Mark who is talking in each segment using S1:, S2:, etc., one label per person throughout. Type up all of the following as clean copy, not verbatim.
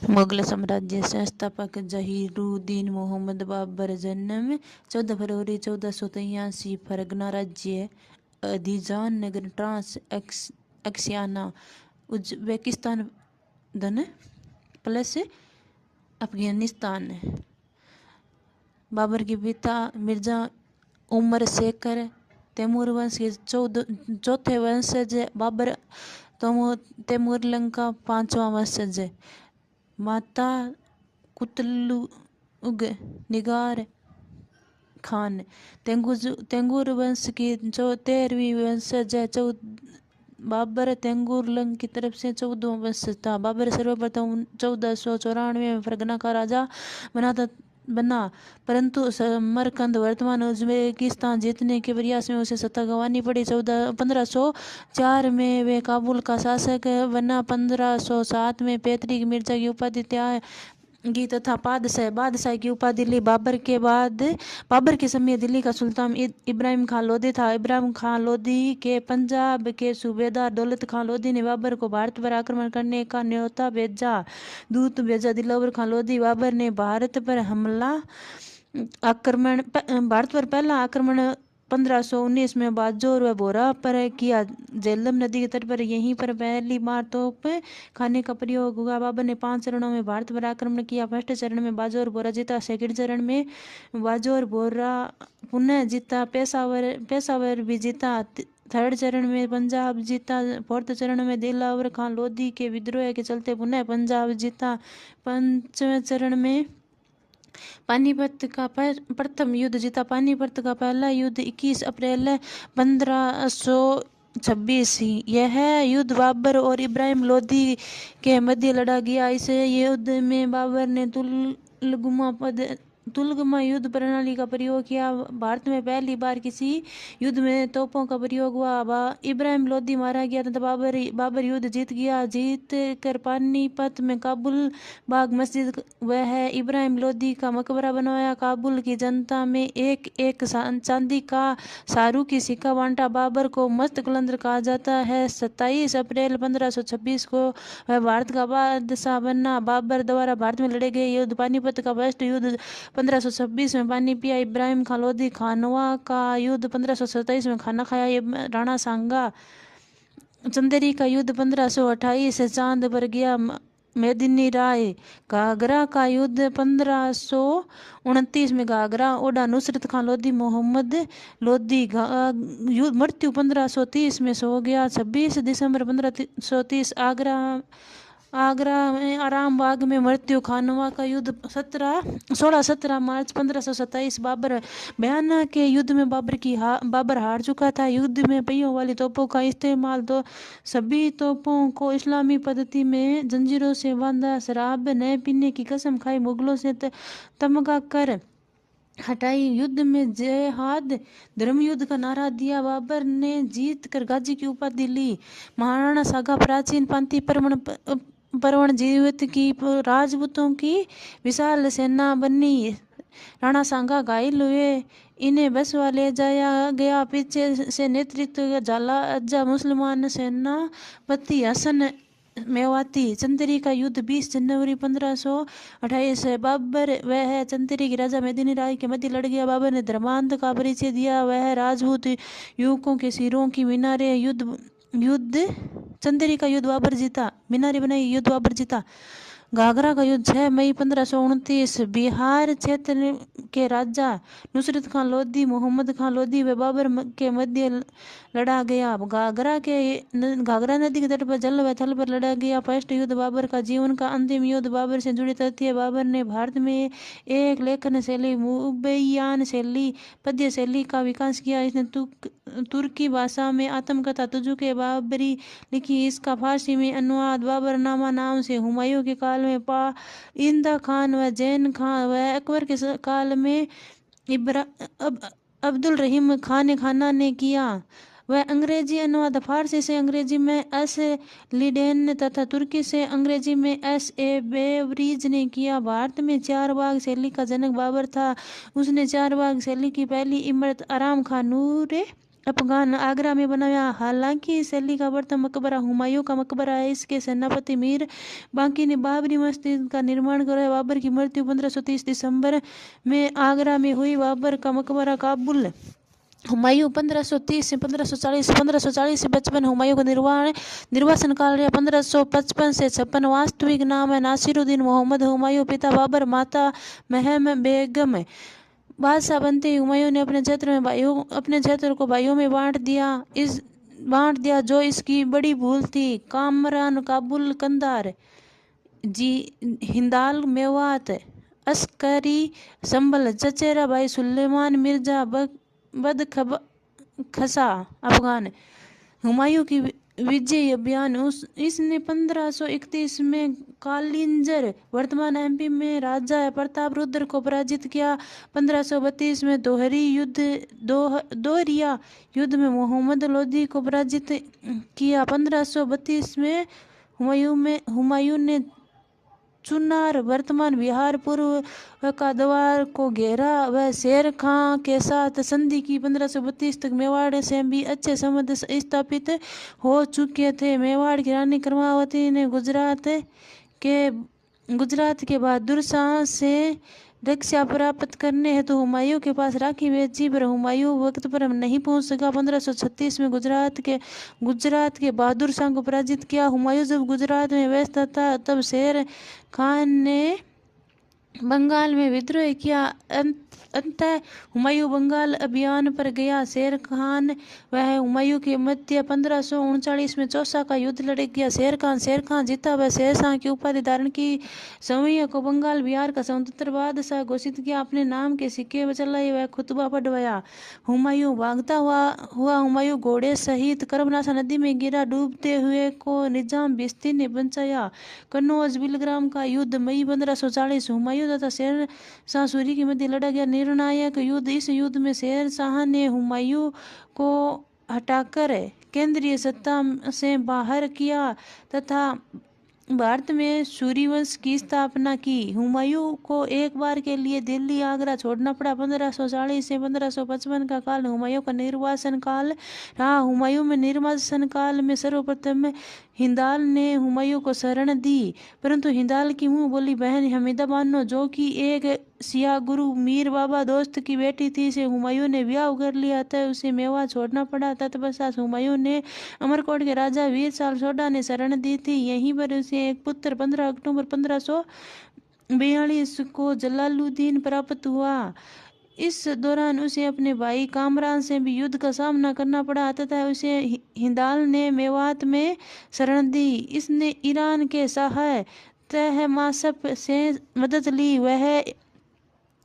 S1: मुगल साम्राज्य संस्थापक जहीरुद्दीन मोहम्मद बाबर जन्म 14 फरवरी 1483 फरगना राज्य अदीजान नगर ट्रांस एक्सियाना उज्बेकिस्तान धन प्लस अफगानिस्तान। बाबर के पिता मिर्जा उमर शेखर तैमूर वंश के चौथे वंशज। बाबर तैमूरलंग का 5वां वंशज। माता कुतलुग निगार खान तेंगूर वंश की 13वीं वंशज है। बाबर तेंगुरलंग की तरफ से 14वां वंशज था। बाबर सर्वप्रथम 1494 में फरगना का राजा बना, परंतु समरकंद वर्तमान उज्बेकिस्तान जीतने के प्रयास में उसे सत्ता गंवानी पड़ी। 1504 में वे काबुल का शासक बना। 1507 में पैतृक मिर्जा की उपाधि त्यागी तथा बादशाह की उपाधि ली। बाबर के समय दिल्ली का सुल्तान इब्राहिम खान लोधी था। इब्राहिम खान लोधी के पंजाब के सूबेदार दौलत खान लोधी ने बाबर को भारत पर आक्रमण करने का न्योता दूत भेजा। दिलावर खान लोधी बाबर ने भारत पर पहला आक्रमण 1519 में बाजौर व बोरा पर किया। झेलम नदी के तट पर यहीं पर पहली बार तोप खाने का प्रयोग हुआ। बाबर ने 5 चरणों में भारत पर आक्रमण किया। फर्स्ट चरण में बाजौर बोरा जीता। सेकंड चरण में बाजौर बोरा पुनः जीता। पेशावर भी जीता। थर्ड चरण में पंजाब जीता। फोर्थ चरण में दिलावर खान लोधी के विद्रोह के चलते पुनः पंजाब जीता। पंचवें चरण में पानीपत का प्रथम युद्ध जीता। पानीपत का पहला युद्ध 21 अप्रैल 1526 यह युद्ध बाबर और इब्राहिम लोधी के मध्य लड़ा गया। इस युद्ध में बाबर ने तुलगमा युद्ध प्रणाली का प्रयोग किया। भारत में पहली बार किसी युद्ध में तोपों का प्रयोग हुआ। इब्राहिम लोधी मारा गया तथा बाबर युद्ध जीत गया। जीत कर पानीपत में काबुल बाग मस्जिद व है इब्राहिम लोधी का मकबरा बनवाया। काबुल की जनता में एक चांदी का शाहरुख की सिक्का बांटा। बाबर को मस्त कलंदर कहा जाता है। 27 अप्रैल 1526 को वह भारत का बादशाह बना। बाबर द्वारा भारत में लड़े गए युद्ध। पानीपत का फर्स्ट युद्ध 1526 में पानी पिया। इब्राहिम खान लोधी खानवा का युद्ध 1527 में खाना खाया। राणा सांगा चंदेरी का युद्ध 1528 चांद पर गया। मेदिनी राय घाघरा का युद्ध 1529 में घाघरा ओढ़ा। नुसरत खान लोधी मोहम्मद लोधी मृत्यु 1530 में सो गया। 26 दिसंबर 1530 आगरा में आराम बाग में मृत्यु। खानवा का युद्ध 16-17 मार्च 1527 बयाना के युद्ध में बाबर हार चुका था। युद्ध में पहियों वाली तोपों का इस्तेमाल तो सभी तोपों को इस्लामी पद्धति में जंजीरों से बांधा। शराब न पीने की कसम खाई। मुगलों से तमगा कर हटाई। युद्ध में जिहाद धर्म युद्ध का नारा दिया। बाबर ने जीत कर गाजी की उपाधि ली। महाराणा सागा प्राचीन पांति परवण जीवित की राजपूतों की विशाल सेना बनी। राणा सांगा घायल हुए, इन्हें बसवा ले जाया गया। पीछे से नेतृत्व झाला अज्जा मुसलमान सेनापति हसन मेवाती। चंदेरी का युद्ध 20 जनवरी 1528 बाबर वह चंदेरी की राजा मेदिनी राय के मध्य लड़ गया। बाबर ने धर्मांध का परिचय दिया। वह राजपूत युवकों के सिरों की मीनारे युद्ध चंदेरी का युद्ध बाबर जीता। मीनारे बनाई, युद्ध बाबर जीता। घाघरा का युद्ध 6 मई 1529 बिहार क्षेत्र के राजा नुसरत खान लोधी मोहम्मद खान लोधी व बाबर के मध्य लड़ा गया। घाघरा नदी के तट पर जल व थल पर लड़ा गया। फर्स्ट युद्ध बाबर का जीवन का अंतिम युद्ध। बाबर से जुड़े तथ्य। बाबर ने भारत में एक लेखन शैली मुबैयान शैली पद्य शैली का विकास किया। इसने तुर्की भाषा में आत्मकथा तुजुके बाबरी लिखी। इसका फारसी में अनुवाद बाबरनामा नाम से हुमायूं के काल में पाइंदा खान व जैन खान व अकबर के काल में अब्दुल रहीम खाना ने किया। वह अंग्रेजी अनुवाद फारसी से अंग्रेजी में एस लिडेन तथा तुर्की से अंग्रेजी में S.A. बेवरीज ने किया। भारत में 4 बाग शैली का जनक बाबर था। उसने 4 बाग शैली की पहली इमारत आराम खां नूरे अफगान आगरा में बनाया। हालांकि इस शैली का प्रथम मकबरा हुमायूं का मकबरा है। इसके सेनापति मीर बांकी ने बाबरी मस्जिद का निर्माण करवाया। बाबर की मृत्यु 1530 दिसंबर में आगरा में हुई। बाबर का मकबरा काबुल। हुमायूं 1530 से 1540 से 55। हुमायूं का निर्वासन काल रहा 1555 से 56। वास्तविक नाम है नासिरुद्दीन मोहम्मद हुमायूं। पिता बाबर, माता महम बेगम। बादशाह बनते ही हुमायूं ने अपने क्षेत्र को भाइयों में बांट दिया जो इसकी बड़ी भूल थी। कामरान, काबुल, कंधार, हिंदाल, मेवात, अस्करी, संभल, चचेरा भाई सुलेमान मिर्जा, बदखसा, अफगान। हुमायूं की विजय अभियान। इसने 1531 में कालिंजर वर्तमान एमपी में राजा प्रताप रुद्र को पराजित किया। 1532 में दोहरिया युद्ध में मोहम्मद लोदी को पराजित किया। 1532 में हुमायूं ने चुनार वर्तमान बिहार पूर्व का द्वार को घेरा व शेर खां के साथ संधि की। 1532 तक मेवाड़ से भी अच्छे संबंध स्थापित हो चुके थे। मेवाड़ की रानी कर्मावती ने गुजरात के बहादुर शाह से रक्षा प्राप्त करने हेतु हुमायूं के पास राखी भेजी, पर हुमायूं वक्त पर नहीं पहुंच सका। 1536 में गुजरात के बहादुर शाह को पराजित किया। हुमायूं जब गुजरात में व्यस्त था तब शेर खान ने बंगाल में विद्रोह किया। अंततः हुमायूं बंगाल अभियान पर गया। शेर खान वह हुमायूं के मध्य 1539 में चौसा का युद्ध लड़ गया। शेर खान जीता वह शेरशाह की उपाधि धारण की। सवैया को बंगाल बिहार का स्वतंत्र बादशाह घोषित किया। अपने नाम के सिक्के चलाए वह खुतबा पढ़वाया। हुमायूं भागता हुआ हुमायूं घोड़े सहित कर्मनाशा नदी में गिरा। डूबते हुए को निजाम बिस्ती ने बचाया। कन्नौज बिलग्राम का युद्ध मई 1540 हुमायूं तथा शेरशाह सूरी के मध्य लड़ा गया निर्णायक युद्ध। इस युद्ध में शेरशाह ने हुमायूं को हटाकर केंद्रीय सत्ता से बाहर किया तथा भारत में सूरी वंश की स्थापना की। हुमायूं को एक बार के लिए दिल्ली आगरा छोड़ना पड़ा। 1540 से 1555 का काल हुमायूं का निर्वासन काल रहा। हुमायूं में निर्वासन काल में सर्वप्रथम हिंदाल ने हुमायूं को शरण दी, परंतु हिंदाल की मुंह बोली बहन हमीदा बानो जो कि एक सिया गुरु मीर बाबा दोस्त की बेटी थी से हुमायूं ने ब्याह कर लिया था। उसे मेवा छोड़ना पड़ा। तत्पश्चात हुमायूं ने अमरकोट के राजा वीर साल सोडा ने शरण दी थी। यहीं पर उसे एक पुत्र 15 अक्टूबर 1542 को जलालुद्दीन प्राप्त हुआ। इस दौरान उसे अपने भाई कामरान से भी युद्ध का सामना करना पड़ा तथा उसे हिंदाल ने मेवात में शरण दी। इसने ईरान के शाह तहमासप से मदद ली।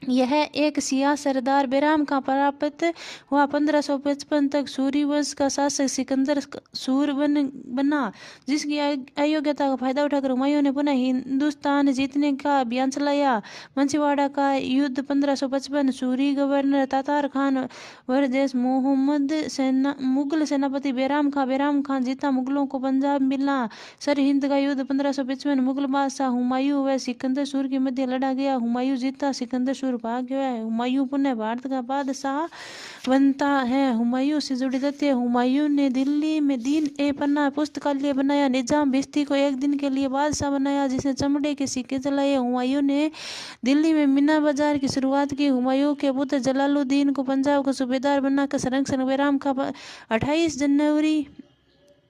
S1: यह एक सिया सरदार बेराम का प्राप्त हुआ। 1555 तक सूरी वंश का शासक सिकंदर सूर बना, जिसकी अयोग्यता का फायदा उठाकर हुमायूं ने पुनः हिंदुस्तान जीतने का अभियान चलाया। मंछवाड़ा का युद्ध 1555 सूरी गवर्नर तातार खान वरदेश मुगल सेनापति बेराम खान जीता। मुगलों को पंजाब मिला। सरहिंद का युद्ध 1555 मुगल बादशाह हुमायूं व सिकंदर सूर के मध्य लड़ा गया। हुमायूं जीता, सिकंदर सूर भाग गया है। हुमायूं पुनः भारत का बादशाह बनता है। हुमायूं से जुड़ी तथ्य। हुमायूं ने दिल्ली में दीन-ए-पन्ना पुस्तकालय बनाया। निजाम बिस्ती को एक दिन के लिए बादशाह बनाया, जिसने चमड़े के सिक्के चलाए। हुमायूं ने दिल्ली में मीना बाजार की शुरुआत की। हुमायूं के पुत्र जलालुद्दीन को पंजाब का सूबेदार बनाकर संरक्षण बेराम का 28 जनवरी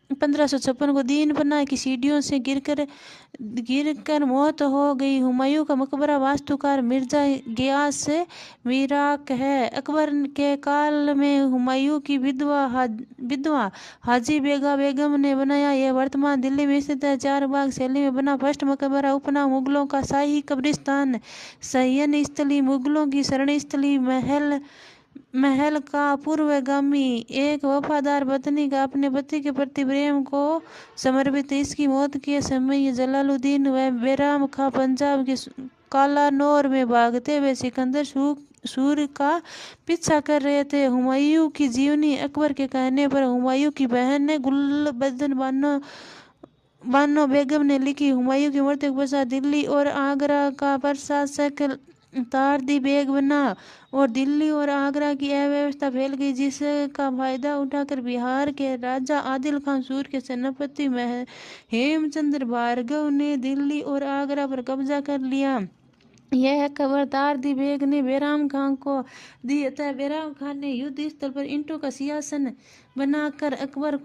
S1: 1556 को दीन पन्ना की सीढ़ियों से गिरकर मौत हो गई। हुमायूं का मकबरा वास्तुकार मिर्जा गियास मीराक है। अकबर के काल में हुमायूं की विधवा हाजी बेगम ने बनाया। यह वर्तमान दिल्ली में स्थित है। 4 बाग शैली में बना फर्स्ट मकबरा उपनाम मुगलों का शाही कब्रिस्तान, शयन स्थली, मुगलों की शरण स्थली, महल का पूर्वगामी, एक वफादार पत्नी का अपने पति के प्रति प्रेम को समर्पित। इसकी मौत के समय जलालुद्दीन व बेराम खां पंजाब के कालानौर में भागते हुए सिकंदर सूर का पीछा कर रहे थे। हुमायूं की जीवनी। अकबर के कहने पर हुमायूं की बहन गुलबदन बानो बेगम ने लिखी। हुमायूं की मृत्यु के पश्चात दिल्ली और आगरा का प्रशासक तारदी बेग बना और दिल्ली और आगरा की अव्यवस्था फैल गई, जिसका फायदा उठाकर बिहार के राजा आदिल खान सूर के सेनापति हेमचंद्र भार्गव ने दिल्ली और आगरा पर कब्जा कर लिया। यह खबर तारदी बेग ने बैराम खान को दी, अतः बैराम खान ने युद्ध स्थल पर ईंटों का सिंहासन बनाकर अकबर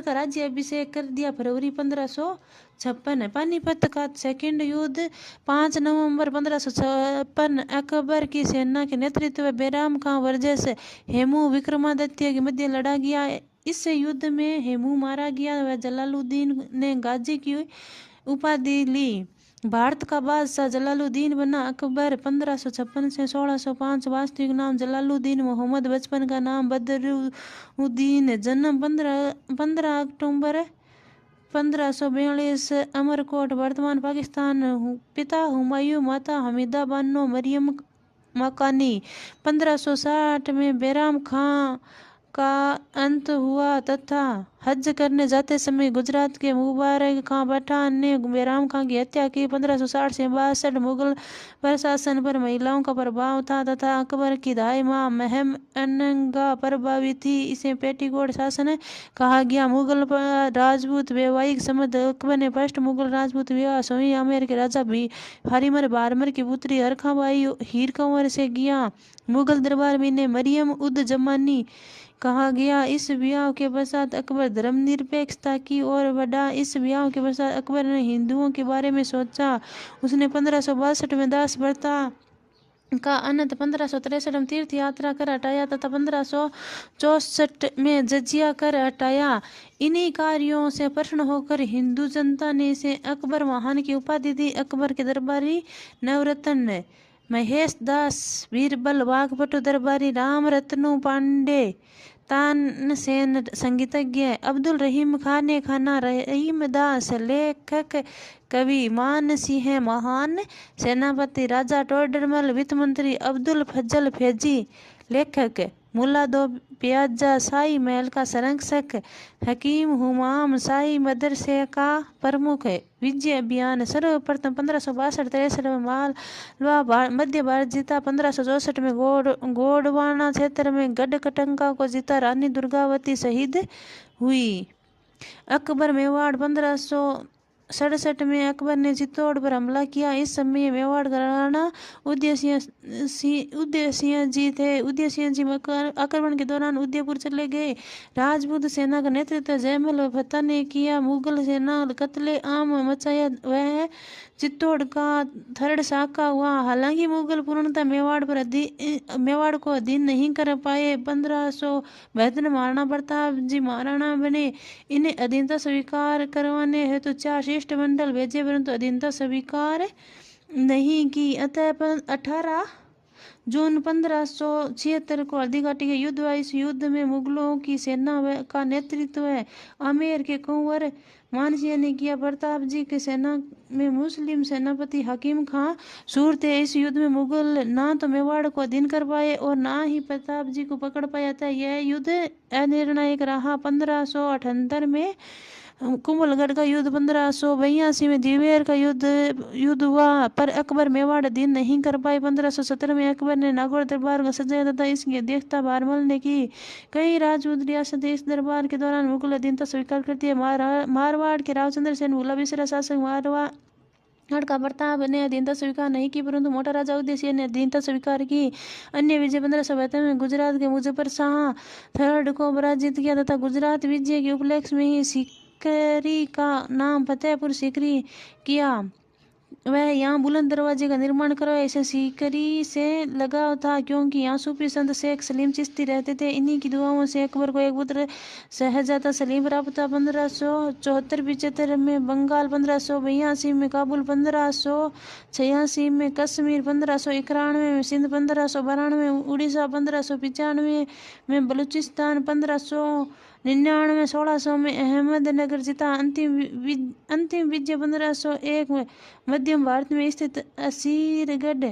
S1: का राज्य अभिषेक कर दिया। फरवरी 1556 पानीपत का सेकंड युद्ध 5 नवंबर 1556 अकबर की सेना के नेतृत्व में बैराम खान वर्सेस हेमू विक्रमादित्य के मध्य लड़ा गया। इस युद्ध में हेमू मारा गया व जलालुद्दीन ने गाजी की उपाधि ली। भारत का बादशाह जलालुद्दीन बना। अकबर 1556 से 1605 वास्तविक नाम जलालुद्दीन मोहम्मद, बचपन का नाम बदरुद्दीन, जन्म 15 अक्टूबर 1542 अमरकोट वर्तमान पाकिस्तान, पिता हुमायूं, माता हमीदा बानो मरियम मकानी। 1560 में बैराम खां का अंत हुआ तथा हज करने जाते समय गुजरात के मुबारक खां पठान ने बैराम खां की हत्या की। 1560 से 62 मुगल प्रशासन पर महिलाओं का प्रभाव था तथा अकबर की दाई मां महमअनगा प्रभावित थी। इसे पेटीकोट शासन कहा गया। मुगल राजपूत वैवाहिक संबंध। अकबर ने फर्स्ट मुगल राजपूत विवाह सोई आमेर के राजा हारिमर बारमर की पुत्री हरखाबाई हीर कंवर से किया। मुगल दरबार में इन्हें मरियम उद जमानी कहा गया। इस विवाह के पश्चात अकबर धर्मनिरपेक्षता की ओर बढ़ा। इस विवाह के पश्चात अकबर ने हिंदुओं के बारे में सोचा। उसने 1562 में दास प्रथा का अनंत 1563 में तीर्थ यात्रा कर हटाया तथा 1564 में जजिया कर हटाया। इन्हीं कार्यों से प्रसन्न होकर हिंदू जनता ने इसे अकबर महान की उपाधि दी। अकबर के दरबारी नवरत्न महेश दास बीरबल वाघभट्टू, दरबारी राम रत्नू पांडे, तानसेन संगीतज्ञ, अब्दुल रहीम खाने खाना, रहीम दास लेखक, कवि मान सिंह महान, सेनापति राजा टोडरमल, वित्त मंत्री अब्दुल फजल फैजी, लेखक मुल्ला दो प्याजा, शाही महल का संरक्षक हकीम हुमाम, शाही मदरसे का प्रमुख विजय अभियान सर्वप्रथम 1562-63 में मालवा मध्य भारत जीता। 1564 में गोडवाना क्षेत्र में गढ़कटंका को जीता। रानी दुर्गावती शहीद हुई। अकबर मेवाड़ 1567 में अकबर ने चित्तौड़ पर हमला किया। इस समय मेवाड़ का राणा उदय सिंह जी थे। उदय सिंह जी आक्रमण के दौरान उदयपुर चले गए। राजपूत सेना का नेतृत्व जयमल फतेह ने किया। मुगल सेना कत्ले आम मचाया। वह चित्तौड़ का थर्ड शाखा हुआ। हालांकि मुगल पूर्णतः मेवाड़ को अधीन नहीं कर पाए। 1572 में महाराणा प्रताप जी महाराणा बने। इन्हें अधीनता स्वीकार करवाने हेतु 4 शिष्टमंडल भेजे परंतु अधीनता स्वीकार नहीं की। अतः 18 जून 1576 को हल्दीघाटी के युद्ध हुआ। इस युद्ध में मुगलों की सेना का नेतृत्व आमेर के कुंवर मानसिंह ने किया। प्रताप जी की सेना में मुस्लिम सेनापति हकीम खां सूर थे। इस युद्ध में मुगल ना तो मेवाड़ को अधीन कर पाए और ना ही प्रताप जी को पकड़ पाया था। यह युद्ध अनिर्णायक रहा। 1578 में कुंभलगढ़ का युद्ध, 1582 में दिवेर का युद्ध हुआ पर अकबर मेवाड़ अधीन नहीं कर पाए। 1517 में अकबर ने नागौर दरबार को सजाया तथा इसकी अध्यक्षता बारमल ने की। कई राजपूत रियासतें इस दरबार के दौरान मुगल अधीनता स्वीकार करती है। मारवाड़ के रावचंद्र सेन भूला बिसरा शासक मारवाड़ का प्रताप ने अधीनता स्वीकार नहीं की परंतु मोटा राजा उदय सिंह ने अधीनता स्वीकार की। अन्य विजय 1572 में गुजरात के मुजफ्फर शाह थर्ड को पराजित किया तथा गुजरात विजय के उपलक्ष्य में ही सीकरी का नाम फतेहपुर सीकरी किया। वह यहाँ बुलंद दरवाजे का निर्माण करवाया। इसे सीकरी से लगाव था क्योंकि यहाँ सूफी संत शेख सलीम चिश्ती रहते थे। इन्हीं की दुआओं से अकबर को एक पुत्र शहजादा सलीम प्राप्त था। 1574-75 में बंगाल, 1582 में काबुल, 1586 में कश्मीर, 1591 में सिंध, 1592 में उड़ीसा, 1595 में बलूचिस्तान, 1599 1600 में अहमदनगर जीता। अंतिम विजय 1501 में मध्यम भारत में स्थित असीरगढ़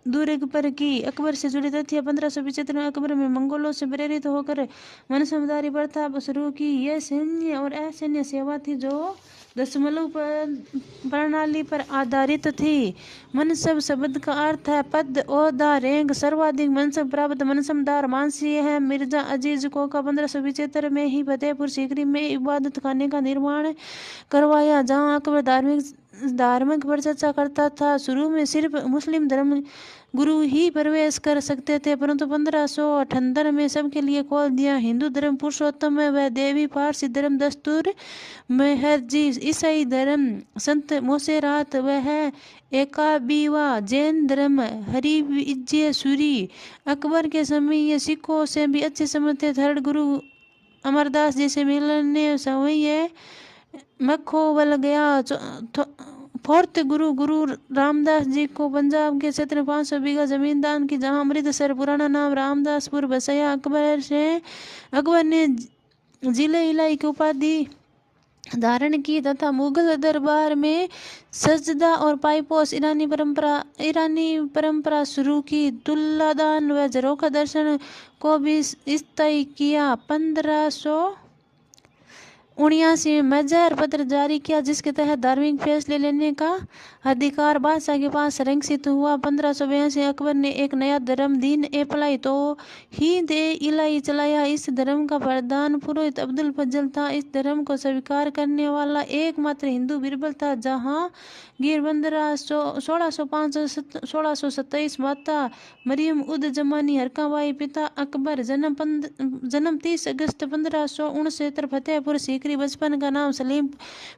S1: दुर्ग पर की। अकबर से जुड़े तथ्य 1575 में अकबर में मंगोलों से प्रेरित होकर मनसबदारी प्रथा शुरू की। यह सैन्य और असैन्य सेवा थी जो दशमलव प्रणाली पर आधारित थी। मनसब शब्द का अर्थ है पद, ओहदा, रैंक। सर्वाधिक मनसब प्राप्त मनसबदार मानसीय है मिर्जा अजीज कोका। 1575 में ही फतेहपुर सीकरी में इबादत खाने का निर्माण करवाया, जहां अकबर धार्मिक परिचर्चा करता था। शुरू में सिर्फ मुस्लिम धर्म गुरु ही प्रवेश कर सकते थे, परंतु 1578 में सबके लिए खोल दिया। हिंदू धर्म पुरुषोत्तम व देवी, पारसी धर्म दस्तूर मेहरजी, ईसाई धर्म संत मोसेरात वह एकाबीवा, जैन धर्म हरिविजय सूरी। अकबर के समय ये सिखों से भी अच्छे समझते। थर्ड गुरु अमरदास जी से मिलने समय मखो बल गया। फोर्थ गुरु रामदास जी को पंजाब के क्षेत्र में 500 बीघा जमीन दान की, जहां अमृतसर पुराना नाम रामदासपुर बसाया। अकबर ने जिले इलाई की उपाधि धारण की तथा मुगल दरबार में सजदा और पाईपोस ईरानी परंपरा शुरू की। तुल्लादान व झरोखा दर्शन को भी स्थायी किया। 1579 में मजार पत्र जारी किया, जिसके तहत धार्मिक फैसले लेने का अधिकार बादशाह के पास संरक्षित हुआ। 1582 अकबर ने एक नया धर्म दीन ए पलाई तो हिंद ए इलाई चलाया। इस धर्म का प्रधान पुरोहित अब्दुल फजल था। इस धर्म को स्वीकार करने वाला एकमात्र हिंदू बीरबल था। जहांगीर 1627 माता मरियम उद जमानी हरकाबाई, पिता अकबर। जन्म 30 अगस्त 1569, फतेहपुर सीकरी। बचपन का नाम सलीम,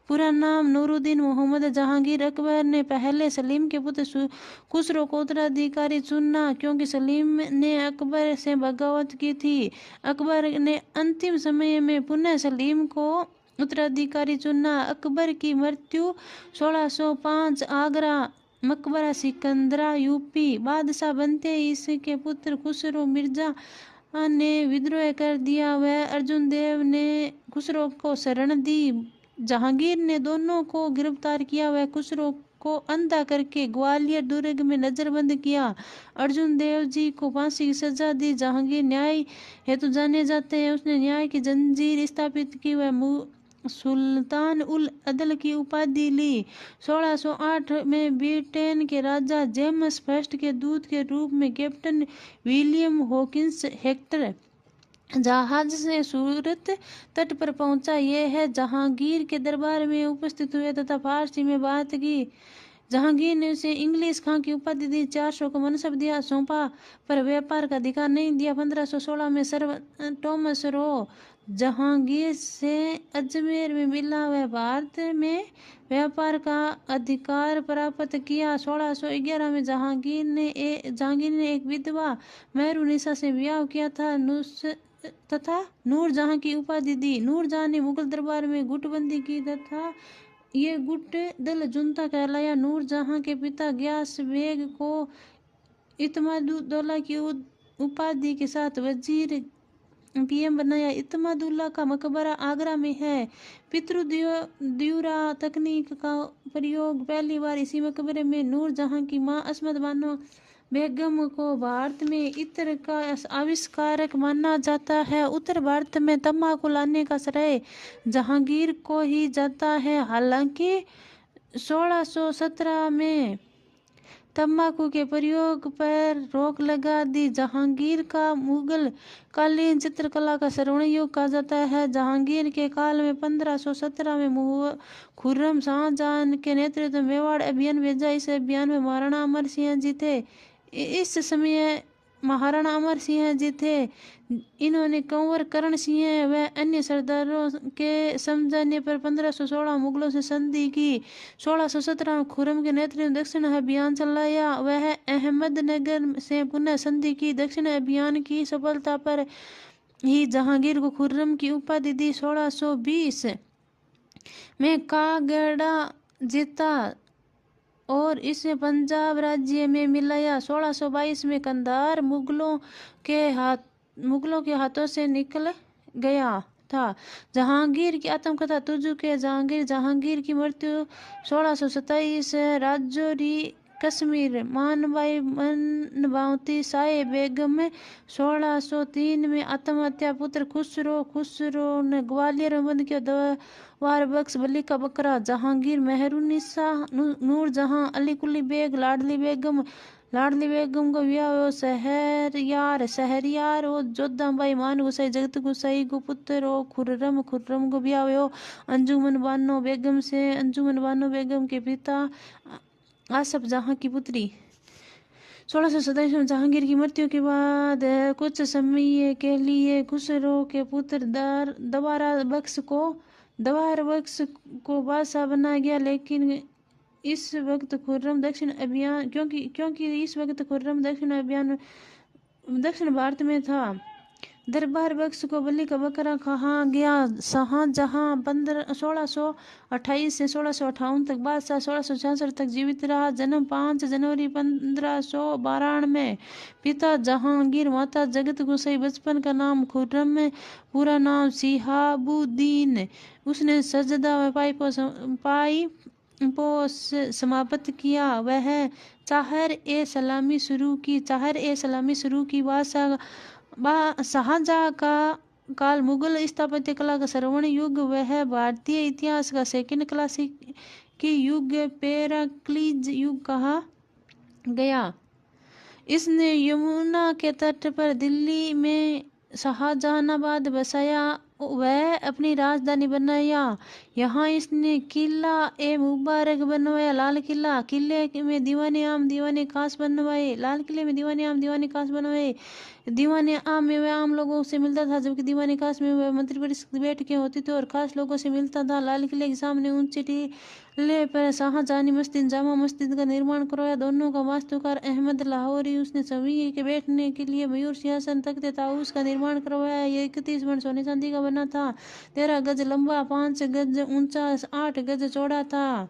S1: पूरा नाम नूरुद्दीन मोहम्मद जहांगीर। अकबर ने पहले सलीम के पुत्र खुसरो को उत्तराधिकारी चुना, क्योंकि सलीम ने अकबर से बगावत की थी। अकबर ने अंतिम समय में पुनः सलीम को उत्तराधिकारी चुना। अकबर की मृत्यु 1605, आगरा मकबरा सिकंदरा यूपी। बादशाह बनते ही इसके पुत्र खुसरो मिर्जा ने विद्रोह कर दिया। वह अर्जुन देव ने खुसरो को शरण दी। जहांगीर ने दोनों को गिरफ्तार किया। वह खुसरो को अंधा करके ग्वालियर दुर्ग में नजरबंद किया। अर्जुन देव जी को फांसी की सजा दी। जहांगीर न्याय हेतु जाने जाते हैं। उसने न्याय की जंजीर स्थापित की। वह सुल्तान उल अदल की उपाधि ली। 1608 में ब्रिटेन के राजा जेम्स फर्स्ट के दूत के रूप में कैप्टन विलियम हॉकिंस हेक्टर जहाज से सूरत तट पर पहुंचा। यह है जहांगीर के दरबार में उपस्थित हुए तथा फारसी में बात की। जहांगीर ने उसे इंग्लिश खां की उपाधि दी। 400 को मनसब दिया, सौंपा, पर व्यापार का अधिकार नहीं दिया। 1516 में सर टॉमस रो जहांगीर से अजमेर में मिला। वह भारत में व्यापार का अधिकार प्राप्त किया। 1611 में जहांगीर ने एक विधवा मेहरुनिसा से विवाह किया था तथा नूरजहां की उपाधि दी। नूरजहां ने मुगल दरबार में गुटबंदी की तथा ये गुट दल जुनता कहलाया। नूरजहां के पिता गयास बेग को इत्मादुद्दौला की उपाधि के साथ वजीर पीएम बनाया। इत्मादुल्ला का मकबरा आगरा में है। पितृद्युरा तकनीक का प्रयोग पहली बार इसी मकबरे में नूरजहां की मां असमत बानो बेगम को भारत में इत्र का आविष्कारक माना जाता है। उत्तर भारत में तंबाकू लाने का श्रेय जहांगीर को ही जाता है। हालांकि 1617 में तंबाकू के प्रयोग पर रोक लगा दी। जहांगीर का मुगल कालीन चित्रकला का स्वर्ण युग कहा जाता है। जहांगीर के काल में 1517 में खुर्रम शाहजहां के नेतृत्व में मेवाड़ अभियान भेजा। इस अभियान में महाराणा अमर सिंह जी थे। इस समय महाराणा अमर सिंह जी थे। इन्होंने कंवर करण सिंह व अन्य सरदारों के समझाने पर 1516 मुगलों से संधि की। 1617 में खुर्रम के नेतृत्व में दक्षिण अभियान चलाया। वह अहमदनगर से पुनः संधि की। दक्षिण अभियान की सफलता पर ही जहांगीर को खुर्रम की उपाधि दी। 1620 में कागड़ा जीता और इसे पंजाब राज्य में मिलाया। 1622 में कंधार मुगलों के हाथों से निकल गया था। जहांगीर की आत्मकथा तुझ के जहांगीर। जहांगीर की मृत्यु 1627 राजौरी कश्मीर मानबाई मनबावती शाह बेगम 1603 में आत्महत्या। पुत्र खुसरो ने ग्वालियर में बंद किया। दवार बख्श बली का बकरा जहांगीर मेहरुनिसा नूरजहां अली कुली बेग लाडली बेगम को ब्याह हो शहरियार हो जोधाबाई मान गुसाई जगत गुसाई को पुत्र हो खुर्रम को ब्याह हो अंजुमन बानो बेगम के पिता आसफ जहां की पुत्री। 1627 में जहांगीर की मृत्यु के बाद कुछ समय के लिए खुसरो के पुत्र दवार बख्श को बादशाह बनाया गया, लेकिन इस वक्त खुर्रम दक्षिण भारत में था। दरबार बख्श को बलि का बकरा कहा गया। शाहजहां 1628 से 1658 तक बादशाह 1666 तक जीवित रहा। जन्म 5 जनवरी 1592 में। पिता जहांगीर, माता जगत गुसाई। बचपन का नाम खुर्रम, पूरा नाम शिहाबुद्दीन। उसने सजदा में पाई समाप्त किया। वह चाहर ए सलामी शुरू की। शाहजहां का काल मुगल स्थापत्य कला का स्वर्ण युग। वह भारतीय इतिहास का सेकंड क्लासिक युग पेराक्लीज युग कहा गया। इसने यमुना के तट पर दिल्ली में शाहजहानाबाद बसाया। वह अपनी राजधानी बनाया। यहाँ इसने किला ए मुबारक बनवाया। लाल किला किले में दीवाने आम दीवाने खास बनवाए। लाल किले में दीवाने आम दीवाने खास बनवाए। दीवाने आम में वह आम लोगों से मिलता था, जबकि दीवाने खास में वह मंत्रिपरिषद की बैठकें होती थी और खास लोगों से मिलता था। लाल किले के सामने ऊंची टीले पर शाहजहानी मस्जिद जामा मस्जिद का निर्माण करवाया। दोनों का वास्तुकार अहमद लाहौरी। उसने सभी के बैठने के लिए मयूर सिंहासन तख्ते ताऊस का निर्माण करवाया। यह 31 मण सोने चांदी का बना था। 13 गज लंबा, 5 गज ऊंचा, 8 गज चौड़ा था।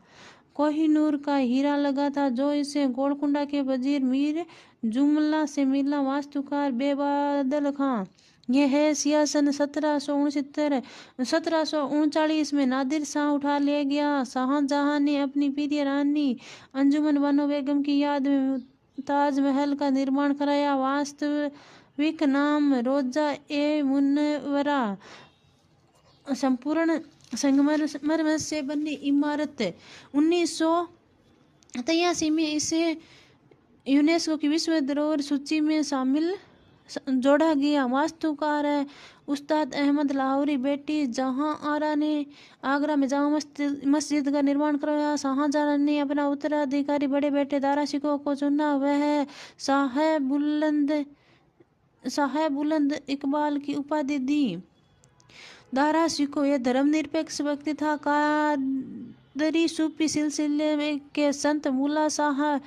S1: कोहिनूर का हीरा लगा था, जो इसे गोलकुंडा के वजीर मीर जुमला से मिला। वास्तुकार बेबादल खां। यह है सियासन 1739 में नादिर शाह उठा ले गया। शाहजहां ने अपनी प्रिय रानी अंजुमन बानो बेगम की याद में ताजमहल का निर्माण कराया। वास्तविक नाम रोजा ए मुनव्वरा। संपूर्ण संगमरमर से बनी इमारत। 1983 में इसे यूनेस्को की विश्व धरोहर सूची में शामिल जोड़ा गया। वास्तुकार है उस्ताद अहमद लाहौरी। बेटी जहां आरा ने आगरा में जामा मस्जिद का निर्माण करवाया। शाहजहां ने अपना उत्तराधिकारी बड़े बेटे दारा शिकोह को चुना। वह साहेब बुलंद इकबाल की उपाधि दी। दारा शिकोह यह धर्मनिरपेक्ष व्यक्ति था। कादरी सूफी सिलसिले में के संत मुला साहब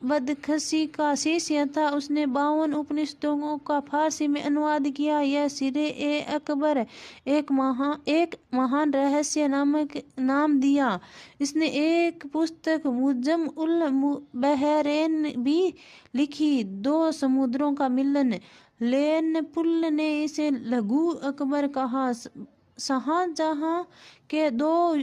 S1: बदखशी का शिष्य था। उसने 52 उपनिषदों का फारसी में अनुवाद किया। यह सिरे ए अकबर एक महान रहस्य नाम दिया। इसने एक पुस्तक मुजम उल बहरैन भी लिखी। 2 समुद्रों का मिलन। लेनपुल ने इसे लघु अकबर कहा। शाहजहां के 2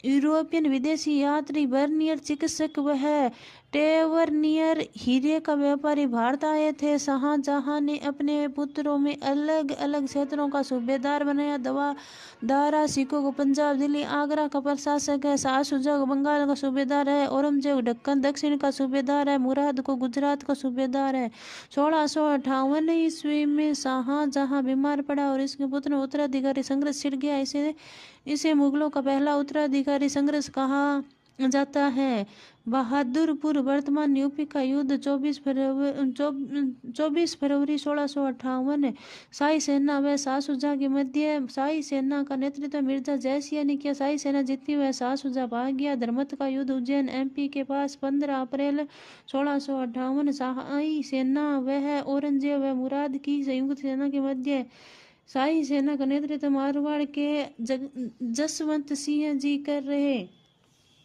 S1: यूरोपियन विदेशी यात्री बर्नियर चिकित्सक वह टेवर्नियर हीरे का व्यापारी भारत आए थे। शाहजहां ने अपने पुत्रों में अलग अलग क्षेत्रों का सूबेदार बनाया। दारा शिकोह को पंजाब, दिल्ली, आगरा का प्रशासक है। शाह शुजा को बंगाल का सूबेदार है। औरंगजेब दक्कन दक्षिण का सूबेदार है। मुराद को गुजरात का सूबेदार है। 1658 ईस्वी में शाहजहां बीमार पड़ा और इसके पुत्र में उत्तराधिकारी संघर्ष छिड़ गया। इसे मुगलों का पहला उत्तराधिकारी संघर्ष कहा जाता है। बहादुरपुर वर्तमान यूपी का युद्ध 24 फरवरी 1658 शाही सेना व शाह शुजा के मध्य। शाही सेना का नेतृत्व मिर्जा जयसिंह ने किया। शाही सेना जीती वह शाह शुजा भाग गया। धर्मत का युद्ध उज्जैन एमपी के पास 15 अप्रैल 1658 शाही सेना वह औरंगजेब व मुराद की संयुक्त सेना के मध्य। शाही सेना का नेतृत्व मारवाड़ के जसवंत सिंह जी कर रहे।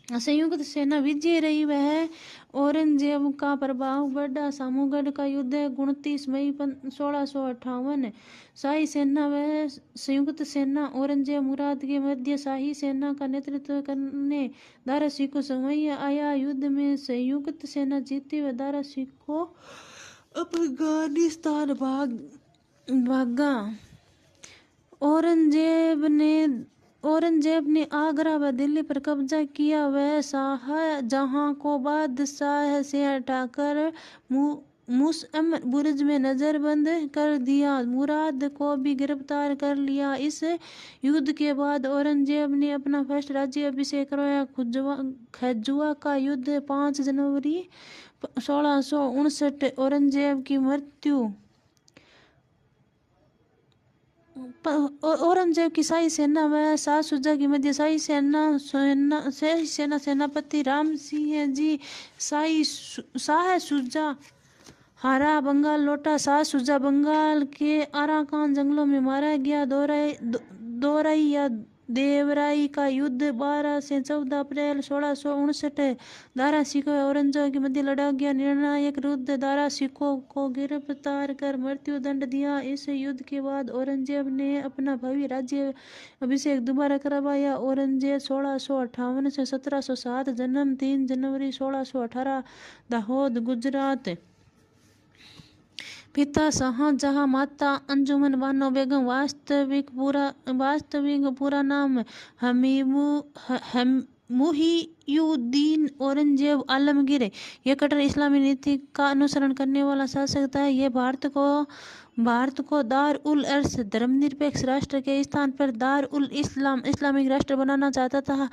S1: संयुक्त सेना विजयी रही। वह औरंगजेब का प्रभाव बढ़ा। सामूगढ़ का युद्ध 29 मई 1658। शाही सेना व संयुक्त सेना औरंगजेब मुराद के मध्य शाही सेना का नेतृत्व करने दारा शिकोह समय आया। युद्ध में संयुक्त सेना जीती व दारा शिकोह अफगानिस्तान भागा। औरंगजेब ने आगरा व दिल्ली पर कब्जा किया। वह शाहजहां को बादशाह से हटाकर मुसअम बुर्ज में नजरबंद कर दिया। मुराद को भी गिरफ्तार कर लिया। इस युद्ध के बाद औरंगजेब ने अपना फर्स्ट राज्य अभिषेक करवाया। खजुआ का युद्ध 5 जनवरी 1659। औरंगजेब की मृत्यु। औरंगजेब की शाही सेना व शाह शुजा की मध्य शाही सेना सेनापति राम सिंह जी शाह शुजा हारा बंगाल लौटा। शाह शुजा बंगाल के अराकान जंगलों में मारा गया। दोराई या देवराई का युद्ध 12 से 14 अप्रैल 1659 दारा शिकोह औरंगजेब के मध्य लड़ा गया। निर्णायक युद्ध। दारा शिकोह को गिरफ्तार कर मृत्युदंड दिया। इस युद्ध के बाद औरंगजेब ने अपना भव्य राज्य अभिषेक दोबारा करवाया। औरंगजेब 1658 से 1707 जन्म 3 जनवरी 1618 दाहोद गुजरात। पिता शाहजहां, माता अंजुमन बानो बेगम। वास्तविक पूरा नाम मुहियुद्दीन औरंगजेब आलमगीर। यह कट्टर इस्लामी नीति का अनुसरण करने वाला शासक था। यह भारत को दार उल अर्श धर्मनिरपेक्ष राष्ट्र के स्थान पर दार उल इस्लाम इस्लामिक राष्ट्र बनाना चाहता था।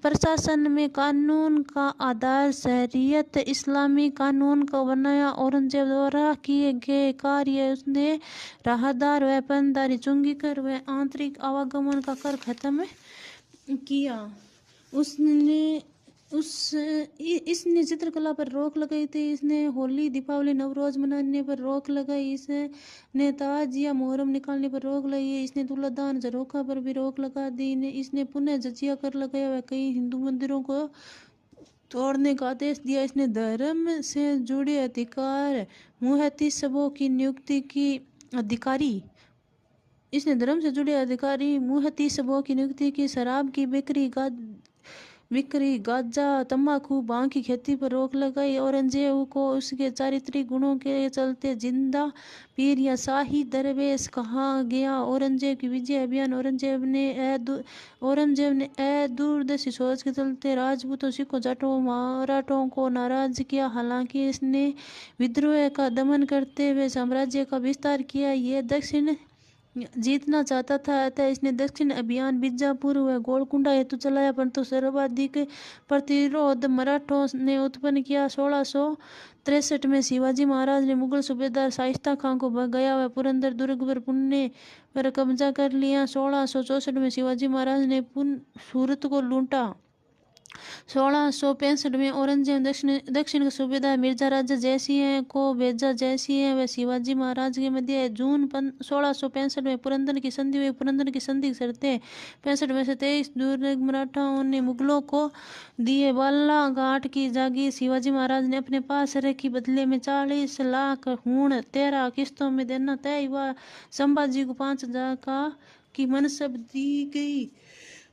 S1: प्रशासन में कानून का आधार शरीयत इस्लामी कानून को बनाया। औरंगजेब द्वारा किए गए कार्य उसने राहदार व पनदारी चुंगी कर व आंतरिक आवागमन का कर खत्म किया। इसने चित्रकला पर रोक लगाई थी। इसने होली, दीपावली, नवरोज मनाने पर रोक लगाई। इसने ताज या मोहर्रम निकालने पर रोक लगाई। इसने तुलादान झरोखा पर भी रोक लगा दी। इसने पुनः जजिया कर लगाया व कई हिंदू मंदिरों को तोड़ने का आदेश दिया। इसने धर्म से जुड़े अधिकार मुहतसिबों की नियुक्ति की अधिकारी इसने धर्म से जुड़े अधिकारी मुहतसिबों की नियुक्ति की। शराब की बिक्री, गांजा, तंबाकू, भांग की खेती पर रोक लगाई। औरंगजेब को उसके चारित्रिक गुणों के चलते जिंदा पीर या शाही दरवेश कहा गया। औरंगजेब की विजय अभियान। औरंगजेब ने दूरदर्शी सोच के चलते राजपूतों, सिखों, जाटों, मराठों को नाराज किया। हालांकि इसने विद्रोह का दमन करते हुए साम्राज्य का विस्तार किया। यह दक्षिण जीतना चाहता था, अतः इसने दक्षिण अभियान बीजापुर व गोलकुंडा हेतु चलाया, परंतु सर्वाधिक प्रतिरोध मराठों ने उत्पन्न किया। 1663 में शिवाजी महाराज ने मुगल सूबेदार शाइस्ता खां को भगाया व पुरंदर दुर्ग पर पुणे पर कब्जा कर लिया। 1664 में शिवाजी महाराज ने सूरत को लूटा। 1665 में औरंगजेब दक्षिण के सूबेदार मिर्जा राजा जयसिंह को भेजा। जयसिंह व शिवाजी महाराज के मध्य जून 1665 में पुरंदर की संधि हुई। पुरंदर की संधि की शर्तें 65 में से 23 दुर्ग मराठाओं ने मुगलों को दिए। बालाघाट की जागीर शिवाजी महाराज ने अपने पास रखी। बदले में 40 लाख हूण 13 किस्तों में देना तय हुआ। संभाजी को 5,000 की मनसब दी गई।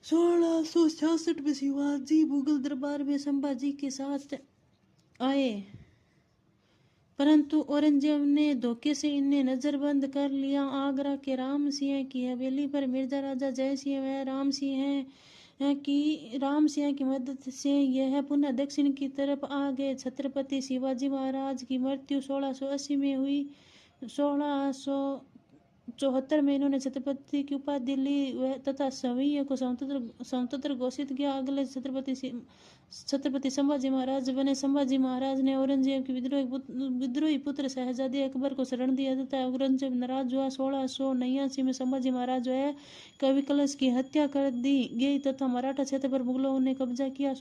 S1: 1666 में शिवाजी मुगल दरबार में संभाजी के साथ आए, परंतु औरंगजेब ने धोखे से इन्हें नजरबंद कर लिया। आगरा के राम सिंह की हवेली पर मिर्जा राजा जयसिंह व राम सिंह की मदद से यह पुनः दक्षिण की तरफ आ गए। छत्रपति शिवाजी महाराज की मृत्यु 1680 में हुई। 1674 में इन्होंने छत्रपति की उपाधि ली तथा सवैया को स्वतंत्र घोषित किया। अगले छत्रपति संभाजी महाराज बने। संभाजी महाराज ने औरंगजेब के विद्रोही पुत्र शहजादे अकबर को शरण दिया तथा औरंगजेब नाराज हुआ। 1689 में संभाजी महाराज व कवि कलश की हत्या कर दी गई तथा मराठा क्षेत्र पर मुगलों ने कब्जा किया।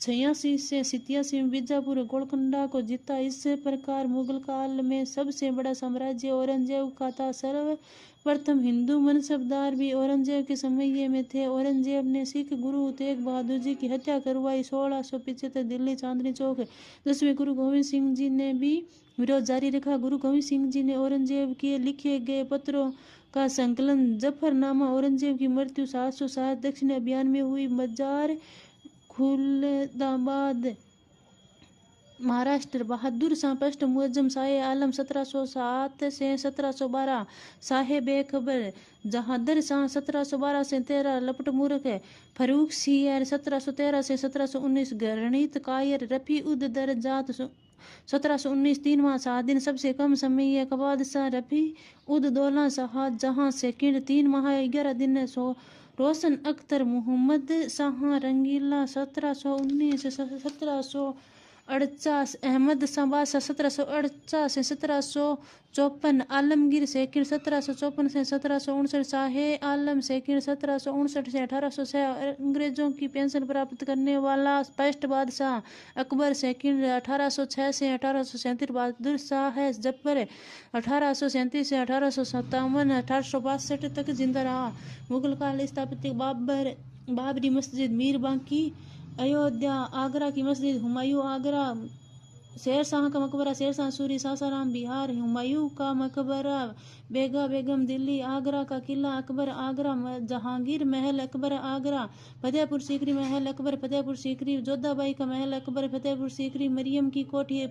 S1: 86 से 87 में बीजापुर गोलकुंडा को जीता। इस प्रकार मुगल काल में सबसे बड़ा साम्राज्य औरंगजेब का था। सर्वप्रथम हिंदू मनसबदार भी औरंगजेब के समय में थे। औरंगजेब ने सिख गुरु तेग बहादुर जी की हत्या करवाई। 1675 दिल्ली चांदनी चौक 10वें गुरु गोविंद सिंह जी ने भी विरोध जारी रखा। गुरु गोविंद सिंह जी ने औरंगजेब के लिखे गए पत्रों का संकलन जफरनामा। औरंगजेब की मृत्यु 707 दक्षिण अभियान में हुई। मजार खुलदाबाद महाराष्ट्र बहादुर शाह फर्स्ट मुअज्जम शाह आलम 1707 से 1712 साहेब खबर जहादर शाह 1712 से 13 लपट मूर्ख फरूख सियर 1713 से 1719 गणित कायर रफी उद दरजात 1719 3वां शाहदीन सबसे कम समय कबाद शाह रफी उद दौला शाहजहां सेकंड 3 माह 11 दिन रोशन अख्तर मोहम्मद शाह रंगीला 1719 से 1748 अहमद शाह बादशाह 1748 से 1754 आलमगीर सेकंड 1754 से 1759 शाह आलम सेकंड 1759 से 1806 अंग्रेजों की पेंशन प्राप्त करने वाला फर्स्ट बादशाह अकबर सेकंड 1806 से 1837 बहादुर शाह जफर 1837 से 1857 1862 तक जिंदा रहा। मुगल काल स्थापत्य बाबरी मस्जिद मीर बांकी अयोध्या आगरा की मस्जिद हुमायूं आगरा शेर शाह का मकबरा शेर शाह सूरी सासाराम बिहार हुमायूं का मकबरा बेगा बेगम दिल्ली आगरा का किला अकबर आगरा जहांगीर महल अकबर आगरा फतेहपुर सीकरी महल अकबर फतेहपुर सीकरी जोधाबाई का महल अकबर फतेहपुर सीकरी मरियम की कोठी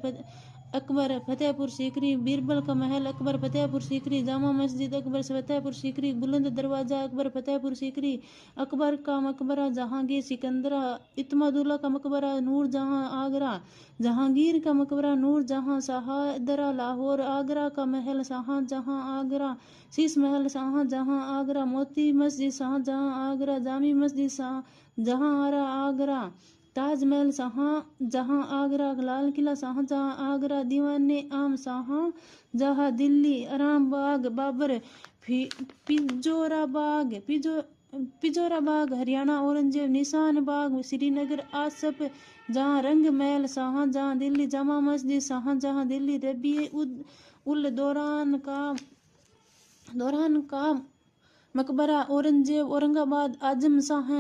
S1: अकबर फतेहपुर सीकरी बीरबल का महल अकबर फतेहपुर सीकरी जामा मस्जिद अकबर फतेहपुर सीकरी बुलंद दरवाजा अकबर फतेहपुर सीकरी अकबर का मकबरा जहांगीर सिकंदरा इत्मादुल्ला का मकबरा नूर जहां आगरा जहांगीर का मकबरा नूर जहां शाहदरा लाहौर आगरा का महल शाहजहां आगरा शीश महल शाहजहां आगरा मोती मस्जिद शाहजहां आगरा जामी मस्जिद शाहजहां आगरा ताजमहल शाहजहां आगरा लाल किला शाहजहां आगरा दीवाने आम शाहजहां दिल्ली आराम बाग बाबर पिजोरा बाग हरियाणा औरंगजेब निशान बाग श्रीनगर आसफ जहां रंग महल शाहजहां दिल्ली जामा मस्जिद शाहजहां दिल्ली रबी उल दौरान का मकबरा औरंगजेब औरंगाबाद आजम शाह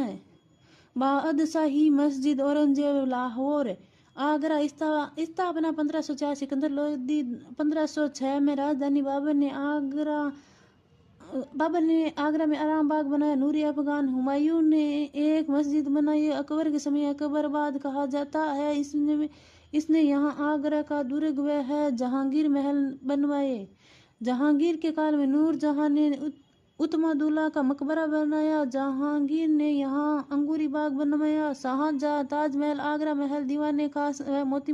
S1: बादशाही मस्जिद औरंगजेब लाहौर आगरा स्थापना 1504 सिकंदर लोदी 1506 में राजधानी बाबर ने आगरा में आराम बाग बनाया। नूरी अफगान हुमायूं ने एक मस्जिद बनाई। अकबर के समय अकबराबाद कहा जाता है। इसने यहाँ आगरा का दुर्ग व है जहांगीर महल बनवाए। जहांगीर के काल में नूर जहां ने उत्तमादुल्ला का मकबरा बनाया। जहांगीर ने यहाँ अंगूरी बाग बनवाया। शाहजहां ताजमहल आगरा महल दीवाने खास मोती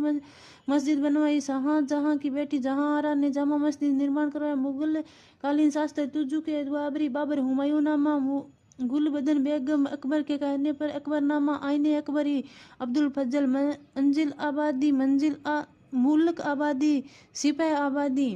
S1: मस्जिद बनवाई। शाहजहां की बेटी जहांआरा ने जामा मस्जिद निर्माण करवाया। मुगल कालीन शास्त्र तुजु के बाबरी बाबर हुमायूं नामा गुलबदन बेगम अकबर के कहने पर अकबरनामा आईने अकबरी अब्दुल फजल मंजिल आबादी मुल्क आबादी सिपाह आबादी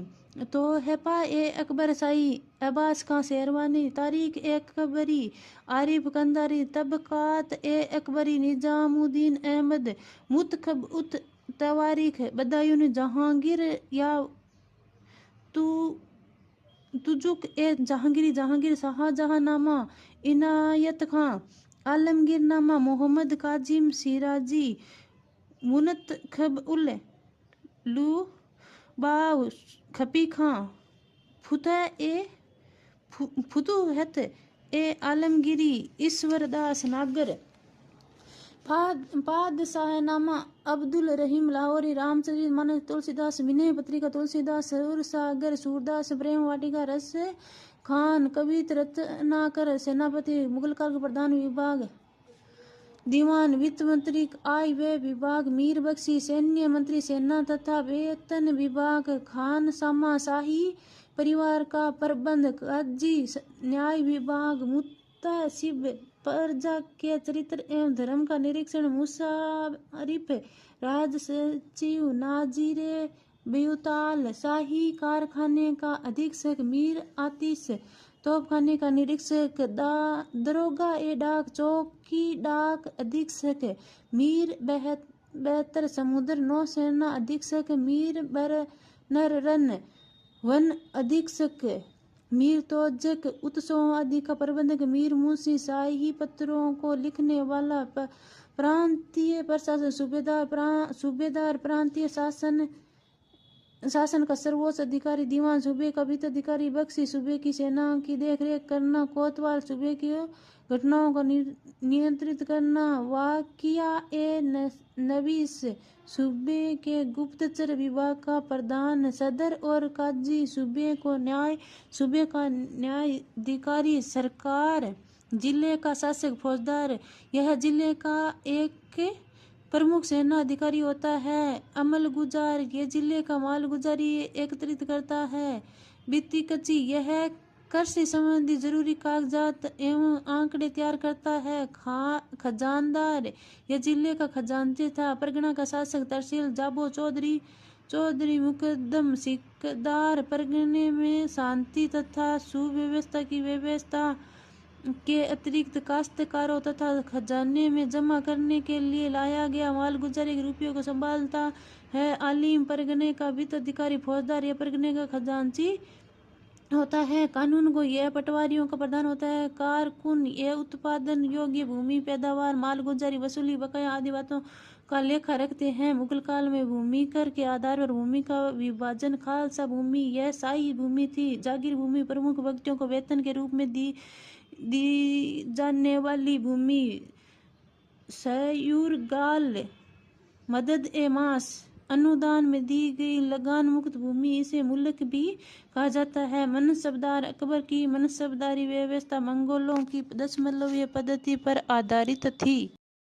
S1: तो हैपा ए अकबर शाही अब्बास खां शेरवानी तारीख ए अकबरी आरिफ कंदारी तबकात ए अकबरी निजामुद्दीन अहमद मुतखब उत तवारीख बदायून जहांगीर या तुजुक ए जहांगीर शाहजहां नामा इनायत खां आलमगीर नामा मोहम्मद काजिम सिराजी मुनतखब उल लू बाव खपी खां फुतुहत ए आलमगिरी ईश्वरदास नागर पादशाहनामा अब्दुल रहीम लाहौरी रामचरित मानस तुलसीदास विनय पत्रिका तुलसीदास सूरसागर सूरदास प्रेम वाटिका रस खान कवित रत्नाकर सेनापति मुगल काल के प्रधान विभाग दीवान वित्त मंत्री आय व्यय विभाग मीर बख्शी सैन्य मंत्री सेना तथा वेतन विभाग खानसामा शाही परिवार का प्रबंध काजी न्याय विभाग मुत्तासिब प्रजा के चरित्र एवं धर्म का निरीक्षण मुसारिफ राज सचिव नाजीरे बेउताल शाही कारखाने का अधीक्षक मीर आतिश तोपखाने का निरीक्षक, दरोगा ए डाक, चौकी डाक अधीक्षक मीर बेहतर, समुद्र नौसेना अधीक्षक मीर बरनरन, वन अधीक्षक मीर तोजक, उत्सवों आदि का प्रबंधक मीर मुंशी, शाही पत्रों को लिखने वाला प्रांतीय प्रशासन सूबेदार प्रांतीय शासन का सर्वोच्च अधिकारी दीवान, सूबे का वित्त अधिकारी बख्शी, सूबे की सेना की देखरेख करना कोतवाल, सूबे की घटनाओं को नियंत्रित करना वाकिया ए नवीस, सूबे के गुप्तचर विभाग का प्रधान सदर और काजी, सूबे का न्यायाधिकारी सरकार, जिले का शासक फौजदार, यह जिले का एक प्रमुख सेना अधिकारी होता है। अमलगुजार, ये जिले का मालगुजारी एकत्रित करता है। वित्तीय कची, यह कृषि संबंधी जरूरी कागजात एवं आंकड़े तैयार करता है। खजानदार, यह जिले का खजांची था। परगना का शासक तहसील जाबो चौधरी मुकद्दम सिकदार, परगने में शांति तथा सुव्यवस्था की व्यवस्था के अतिरिक्त काश्तकारों तथा खजाने में जमा करने के लिए लाया गया माल गुजारे के रुपयों को संभालता है। आलिम, परगने का वित्त अधिकारी फौजदार, यह परगने का खजांची होता है। कानून को, यह पटवारियों का प्रधान होता है। कारकुन, यह उत्पादन योग्य भूमि, पैदावार, माल गुजारी, वसूली, बकाया आदि बातों का लेखा रखते हैं। मुगल काल में भूमि कर के आधार पर भूमि का विभाजन, खालसा भूमि, यह शाही भूमि थी। जागीर भूमि, प्रमुख व्यक्तियों को वेतन के रूप में दी जाने वाली भूमि। सयूरगाल, मदद ए मास, अनुदान में दी गई लगान मुक्त भूमि, इसे मुल्क भी कहा जाता है। मनसबदार, अकबर की मनसबदारी व्यवस्था मंगोलों की दशमलवीय पद्धति पर आधारित थी।